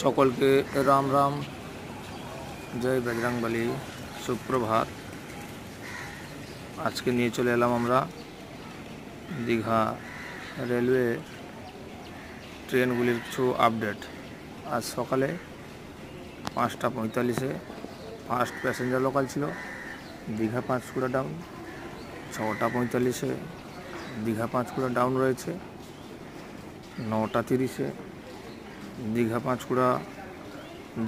সকলকে রাম রাম, জয় বজরংবলী, সুপ্রভাত। আজকে নিয়ে চলে এলাম আমরা দীঘা রেলওয়ে ট্রেনগুলির কিছু আপডেট। আজ সকালে 5টা 45-এ ফার্স্ট প্যাসেঞ্জার লোকাল ছিল, দীঘা পাঁশকুড়া ডাউন। 6টা 45-এ দীঘা পাঁশকুড়া ডাউন রয়েছে। 9টা 30-এ Digha Panskura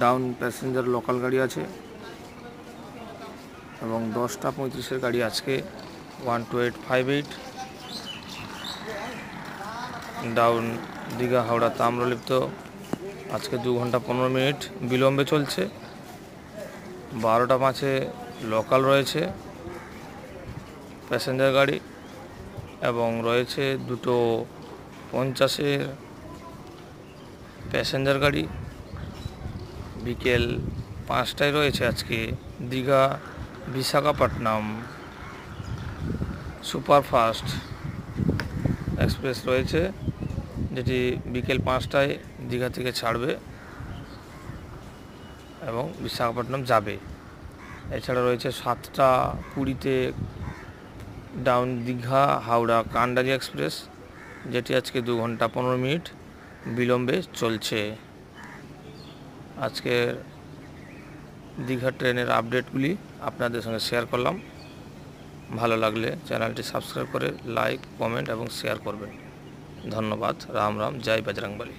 down passenger local গাড়ি আছে এবং 10টা 35-এর গাড়ি আজকে 12858 ডাউন দীঘা হাওড়া তাম্রলিপ্ত আজকে 2 ঘন্টা 15 মিনিট বিলম্বে চলছে। 12টা 5-এ লোকাল রয়েছে প্যাসেঞ্জার গাড়ি এবং রয়েছে 2টো 50-এর প্যাসেঞ্জার গাড়ি। বিকেল 5টায় রয়েছে আজকে দীঘা বিশাখাপট্টনম সুপারফাস্ট এক্সপ্রেস রয়েছে, যেটি বিকেল 5টায় দীঘা থেকে ছাড়বে এবং বিশাখাপট্টনম যাবে। এছাড়া রয়েছে 7টা 20-তে ডাউন দীঘা হাওড়া কান্ডারি এক্সপ্রেস, যেটি আজকে 2 ঘন্টা 15 মিনিট বিলম্বে চলছে। আজকের দীঘা ট্রেনের আপডেটগুলি আপনাদের সঙ্গে শেয়ার করলাম। ভালো লাগলে চ্যানেলটি সাবস্ক্রাইব করে লাইক, কমেন্ট এবং শেয়ার করবেন। ধন্যবাদ। রাম রাম, জয় বজরংবলী।